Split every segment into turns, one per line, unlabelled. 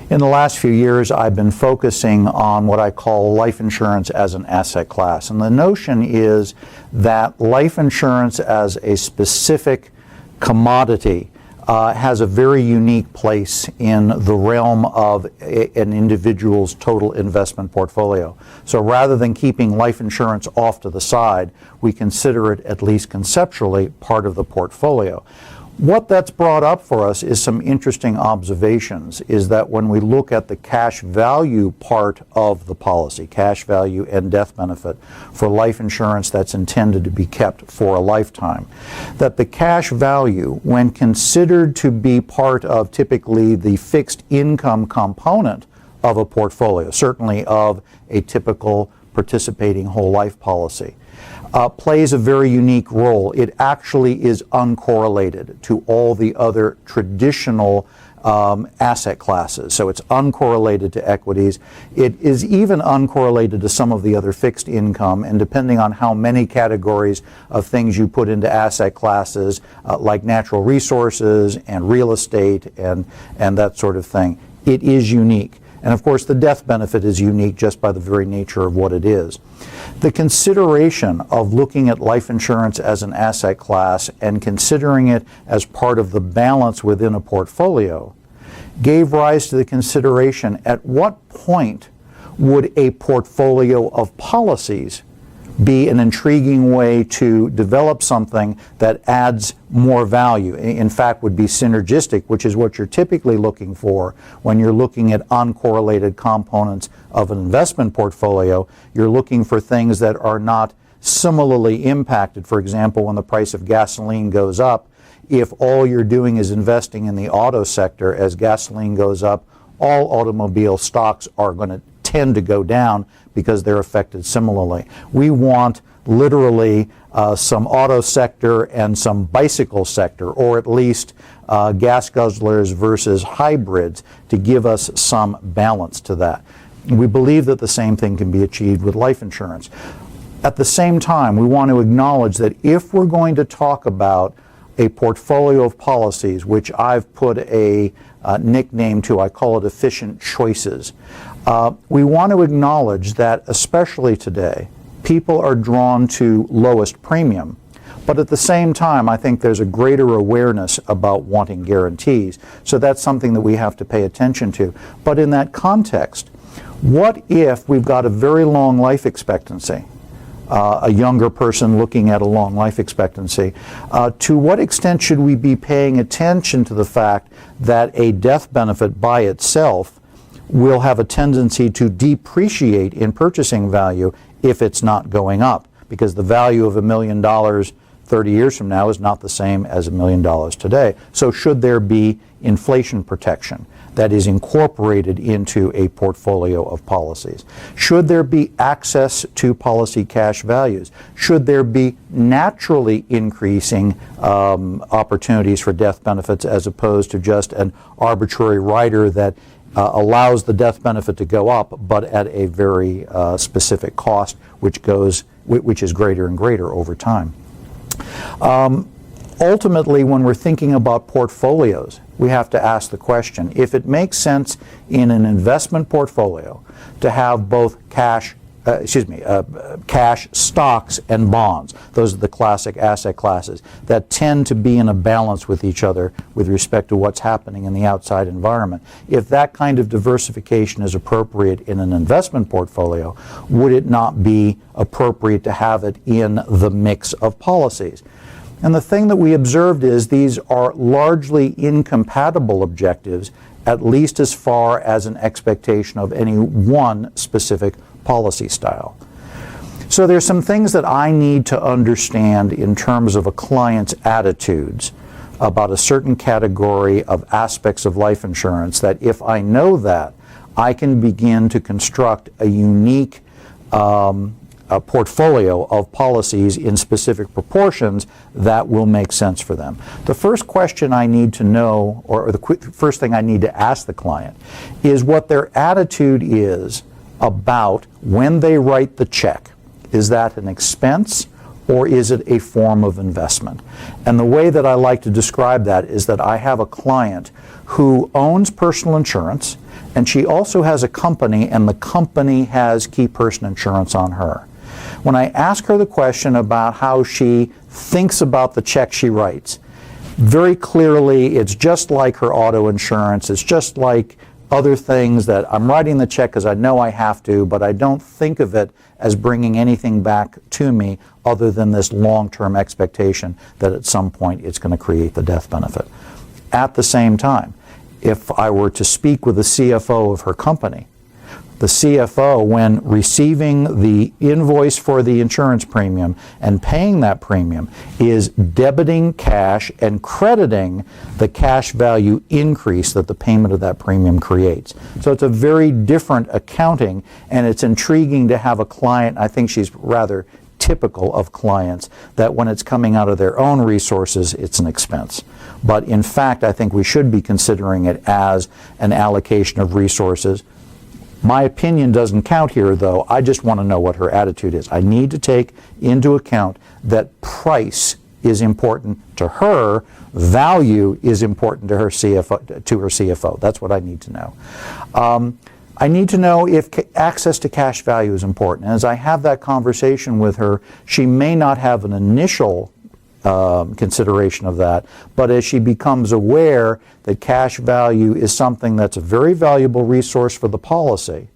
In the last few years, I've been focusing on what I call life insurance as an asset class. And the notion is that life insurance as a specific commodity has a very unique place in the realm of an individual's total investment portfolio. So rather than keeping life insurance off to the side, we consider it, at least conceptually, part of the portfolio. What that's brought up for us is some interesting observations, is that when we look at the cash value part of the policy, cash value and death benefit for life insurance that's intended to be kept for a lifetime, that the cash value, when considered to be part of typically the fixed income component of a portfolio, certainly of a typical participating whole life policy, plays a very unique role. It actually is uncorrelated to all the other traditional asset classes. So it's uncorrelated to equities. It is even uncorrelated to some of the other fixed income, and depending on how many categories of things you put into asset classes, like natural resources and real estate and that sort of thing, it is unique. And of course, the death benefit is unique just by the very nature of what it is. The consideration of looking at life insurance as an asset class and considering it as part of the balance within a portfolio gave rise to the consideration, at what point would a portfolio of policies be an intriguing way to develop something that adds more value, in fact would be synergistic, which is what you're typically looking for when you're looking at uncorrelated components of an investment portfolio. You're looking for things that are not similarly impacted. For example, when the price of gasoline goes up, if all you're doing is investing in the auto sector, as gasoline goes up, all automobile stocks are going to tend to go down because they're affected similarly. We want literally some auto sector and some bicycle sector, or at least gas guzzlers versus hybrids, to give us some balance to that. We believe that the same thing can be achieved with life insurance. At the same time, we want to acknowledge that if we're going to talk about a portfolio of policies, which I've put a nickname to, I call it efficient choices, we want to acknowledge that, especially today, people are drawn to lowest premium. But at the same time, I think there's a greater awareness about wanting guarantees. So that's something that we have to pay attention to. But in that context, what if we've got a very long life expectancy? A younger person looking at a long life expectancy. To what extent should we be paying attention to the fact that a death benefit by itself will have a tendency to depreciate in purchasing value if it's not going up? Because the value of $1 million 30 years from now is not the same as $1 million today. So should there be inflation protection that is incorporated into a portfolio of policies? Should there be access to policy cash values? Should there be naturally increasing opportunities for death benefits as opposed to just an arbitrary rider that allows the death benefit to go up, but at a very specific cost, which is greater and greater over time? Ultimately, when we're thinking about portfolios, we have to ask the question, if it makes sense in an investment portfolio to have both cash, stocks, and bonds. Those are the classic asset classes that tend to be in a balance with each other with respect to what's happening in the outside environment. If that kind of diversification is appropriate in an investment portfolio, would it not be appropriate to have it in the mix of policies? And the thing that we observed is these are largely incompatible objectives, at least as far as an expectation of any one specific policy style. So there's some things that I need to understand in terms of a client's attitudes about a certain category of aspects of life insurance, that if I know that, I can begin to construct a unique a portfolio of policies in specific proportions that will make sense for them. The first question I need to know, or the first thing I need to ask the client, is what their attitude is about when they write the check. Is that an expense or is it a form of investment? And the way that I like to describe that is that I have a client who owns personal insurance, and she also has a company, and the company has key person insurance on her. When I ask her the question about how she thinks about the check she writes, very clearly it's just like her auto insurance, it's just like other things that I'm writing the check because I know I have to, but I don't think of it as bringing anything back to me other than this long-term expectation that at some point it's going to create the death benefit. At the same time, if I were to speak with the CFO of her company, the CFO, when receiving the invoice for the insurance premium and paying that premium, is debiting cash and crediting the cash value increase that the payment of that premium creates. So it's a very different accounting, and it's intriguing to have a client, I think she's rather typical of clients, that when it's coming out of their own resources, it's an expense. But in fact, I think we should be considering it as an allocation of resources. My opinion doesn't count here, though. I just want to know what her attitude is. I need to take into account that price is important to her, value is important to her CFO. That's what I need to know. I need to know if access to cash value is important. And as I have that conversation with her, she may not have an initial consideration of that, but as she becomes aware that cash value is something that's a very valuable resource for the policy,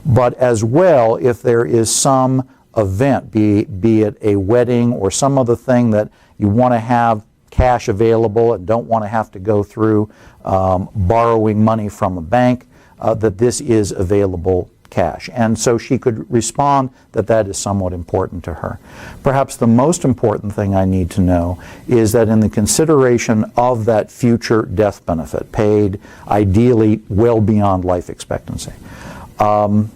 but as well, if there is some event, be it a wedding or some other thing that you want to have cash available and don't want to have to go through borrowing money from a bank, that this is available cash. And so she could respond that that is somewhat important to her. Perhaps the most important thing I need to know is that in the consideration of that future death benefit, paid ideally well beyond life expectancy, how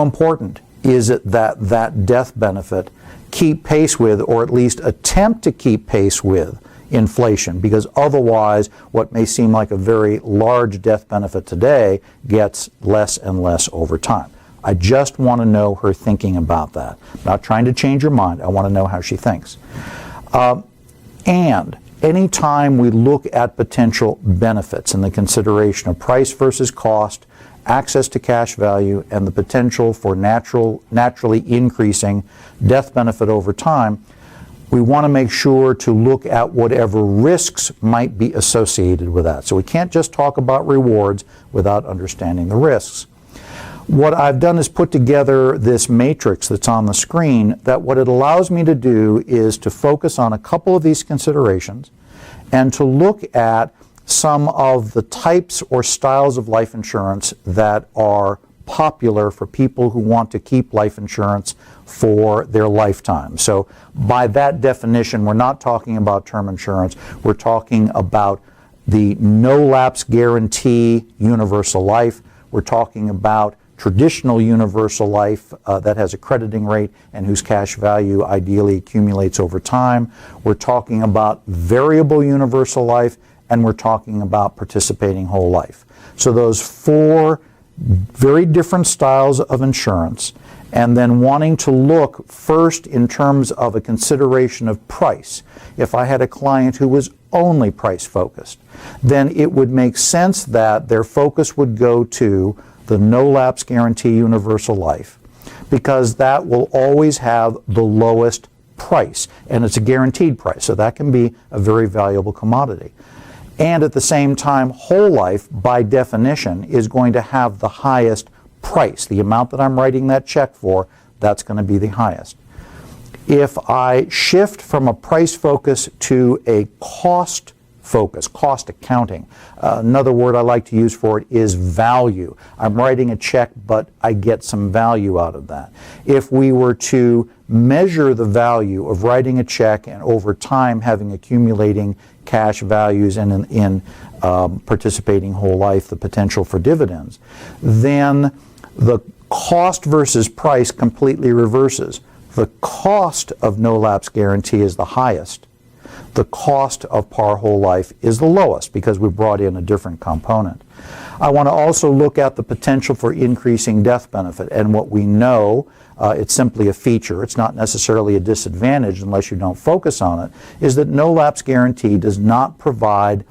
important is it that that death benefit keep pace with, or at least attempt to keep pace with, inflation? Because otherwise what may seem like a very large death benefit today gets less and less over time. I just want to know her thinking about that. I'm not trying to change her mind. I want to know how she thinks. And anytime we look at potential benefits in the consideration of price versus cost, access to cash value, and the potential for naturally increasing death benefit over time, we want to make sure to look at whatever risks might be associated with that. So we can't just talk about rewards without understanding the risks. What I've done is put together this matrix that's on the screen, that what it allows me to do is to focus on a couple of these considerations and to look at some of the types or styles of life insurance that are popular for people who want to keep life insurance for their lifetime. So by that definition, we're not talking about term insurance. We're talking about the no-lapse guarantee universal life. We're talking about traditional universal life that has a crediting rate and whose cash value ideally accumulates over time. We're talking about variable universal life, and we're talking about participating whole life. So those four very different styles of insurance, and then wanting to look first in terms of a consideration of price. If I had a client who was only price focused, then it would make sense that their focus would go to the no lapse guarantee universal life, because that will always have the lowest price, and it's a guaranteed price, so that can be a very valuable commodity. And at the same time, whole life, by definition, is going to have the highest price. The amount that I'm writing that check for, that's going to be the highest. If I shift from a price focus to a cost focus, cost accounting, another word I like to use for it is value. I'm writing a check, but I get some value out of that. If we were to measure the value of writing a check and over time having accumulating cash values and in participating whole life, the potential for dividends, then the cost versus price completely reverses. The cost of no lapse guarantee is the highest. the cost of par whole life is the lowest because we brought in a different component. I want to also look at the potential for increasing death benefit, and what we know, it's simply a feature, it's not necessarily a disadvantage unless you don't focus on it, is that no lapse guarantee does not provide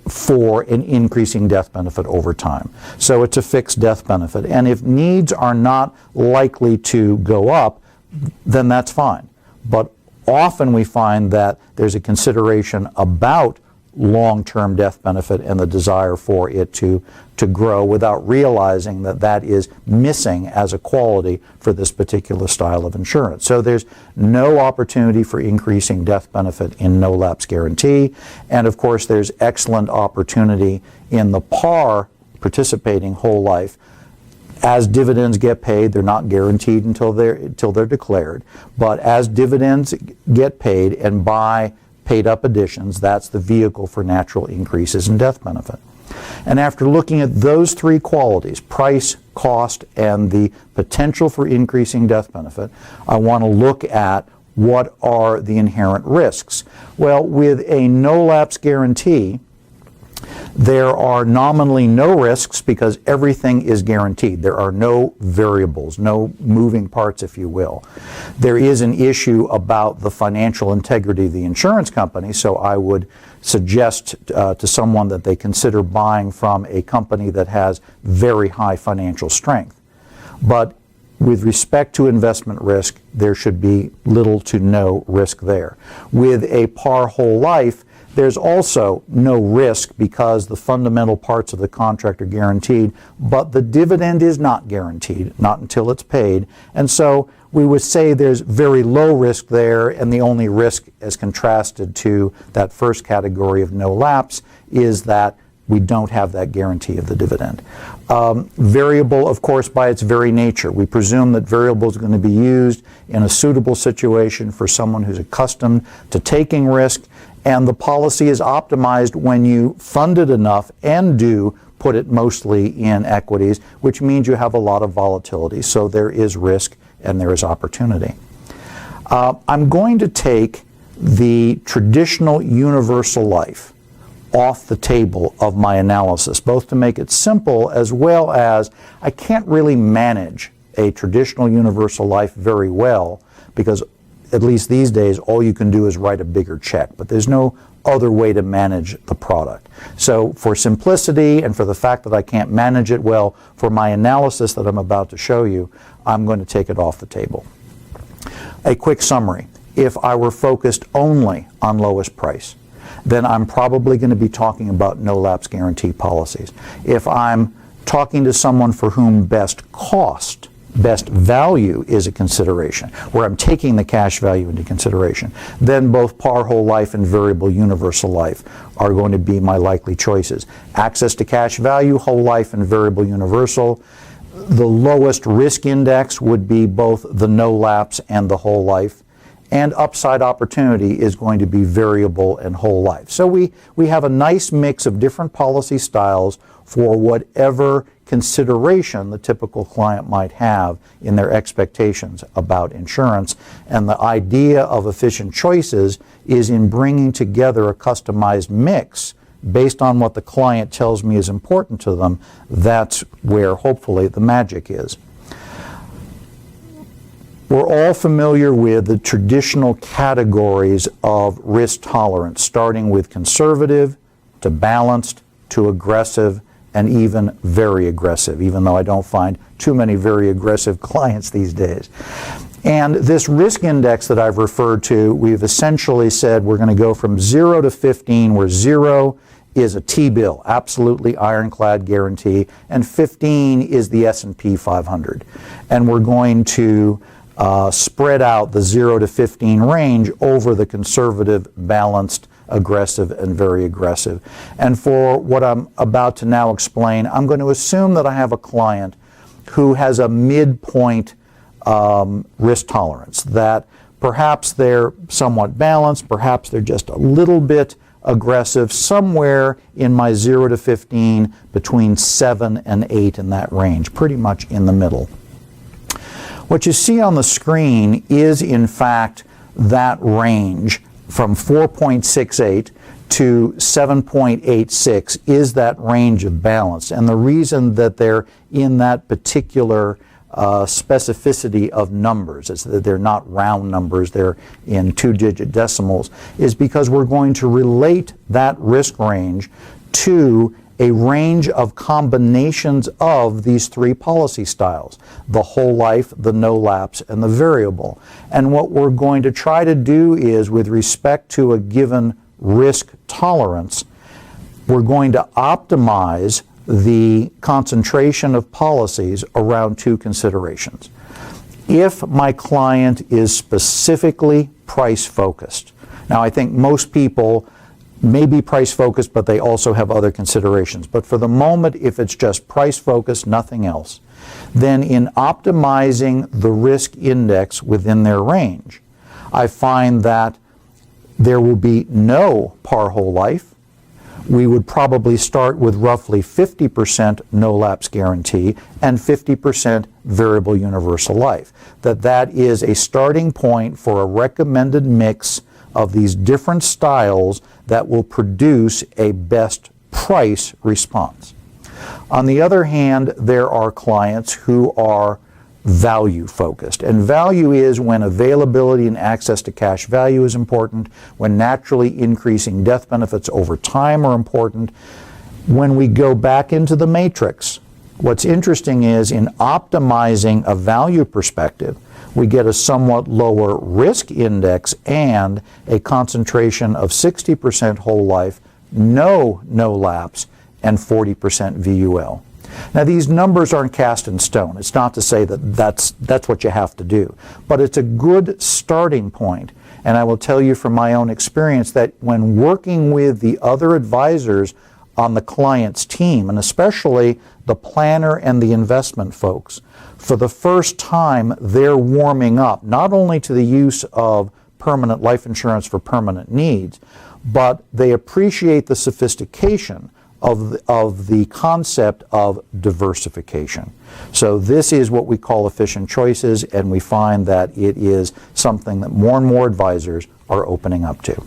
for an increasing death benefit over time. So it's a fixed death benefit, and if needs are not likely to go up, then that's fine. But often we find that there's a consideration about long-term death benefit and the desire for it to grow without realizing that that is missing as a quality for this particular style of insurance. So there's no opportunity for increasing death benefit in no lapse guarantee, and of course there's excellent opportunity in the par participating whole life. As dividends get paid, they're not guaranteed until they're declared, but as dividends get paid and by paid up additions, that's the vehicle for natural increases in death benefit. And after looking at those three qualities, price, cost, and the potential for increasing death benefit, I want to look at what are the inherent risks. Well, with a no lapse guarantee, there are nominally no risks because everything is guaranteed. There are no variables, no moving parts, if you will. There is an issue about the financial integrity of the insurance company, so I would suggest to someone that they consider buying from a company that has very high financial strength. But with respect to investment risk, there should be little to no risk there. With a par whole life, there's also no risk because the fundamental parts of the contract are guaranteed, but the dividend is not guaranteed, not until it's paid. And so we would say there's very low risk there, and the only risk as contrasted to that first category of no lapse is that we don't have that guarantee of the dividend. Variable, of course, by its very nature. We presume that variable is going to be used in a suitable situation for someone who's accustomed to taking risk, and the policy is optimized when you fund it enough and do put it mostly in equities, which means you have a lot of volatility. So there is risk and there is opportunity. I'm going to take the traditional universal life off the table of my analysis, both to make it simple as well as I can't really manage a traditional universal life very well because at least these days, all you can do is write a bigger check, but there's no other way to manage the product. So for simplicity and for the fact that I can't manage it well, for my analysis that I'm about to show you, I'm going to take it off the table. A quick summary. If I were focused only on lowest price, then I'm probably going to be talking about no lapse guarantee policies. If I'm talking to someone for whom best cost, best value is a consideration, where I'm taking the cash value into consideration, then both par whole life and variable universal life are going to be my likely choices. Access to cash value, whole life, and variable universal. The lowest risk index would be both the no lapse and the whole life. And upside opportunity is going to be variable and whole life. So we have a nice mix of different policy styles for whatever consideration the typical client might have in their expectations about insurance. And the idea of efficient choices is in bringing together a customized mix based on what the client tells me is important to them. That's where hopefully the magic is. We're all familiar with the traditional categories of risk tolerance, starting with conservative to balanced to aggressive and even very aggressive, even though I don't find too many very aggressive clients these days. And this risk index that I've referred to, we've essentially said we're going to go from 0 to 15, where 0 is a T-bill, absolutely ironclad guarantee, and 15 is the S&P 500. And we're going to spread out the 0 to 15 range over the conservative, balanced, aggressive, and very aggressive. And for what I'm about to now explain, I'm going to assume that I have a client who has a midpoint risk tolerance, that perhaps they're somewhat balanced, perhaps they're just a little bit aggressive, somewhere in my 0 to 15, between 7 and 8 in that range, pretty much in the middle. What you see on the screen is, in fact, that range from 4.68 to 7.86 is that range of balance. And the reason that they're in that particular specificity of numbers, is that they're not round numbers, they're in 2-digit decimals, is because we're going to relate that risk range to a range of combinations of these three policy styles: the whole life, the no lapse, and the variable. And what we're going to try to do is, with respect to a given risk tolerance, we're going to optimize the concentration of policies around two considerations. If my client is specifically price focused, now I think most people may be price focused, but they also have other considerations. But for the moment, if it's just price focused, nothing else, then in optimizing the risk index within their range, I find that there will be no par whole life. We would probably start with roughly 50% no lapse guarantee and 50% variable universal life. That is a starting point for a recommended mix of these different styles that will produce a best price response. On the other hand, there are clients who are value focused. And value is when availability and access to cash value is important, when naturally increasing death benefits over time are important. When we go back into the matrix, what's interesting is, in optimizing a value perspective, we get a somewhat lower risk index and a concentration of 60% whole life, no lapse, and 40% VUL. Now, these numbers aren't cast in stone. It's not to say that that's what you have to do, but it's a good starting point. And I will tell you from my own experience that when working with the other advisors on the client's team, and especially the planner and the investment folks, for the first time they're warming up not only to the use of permanent life insurance for permanent needs, but they appreciate the sophistication of the concept of diversification. So this is what we call efficient choices, and we find that it is something that more and more advisors are opening up to.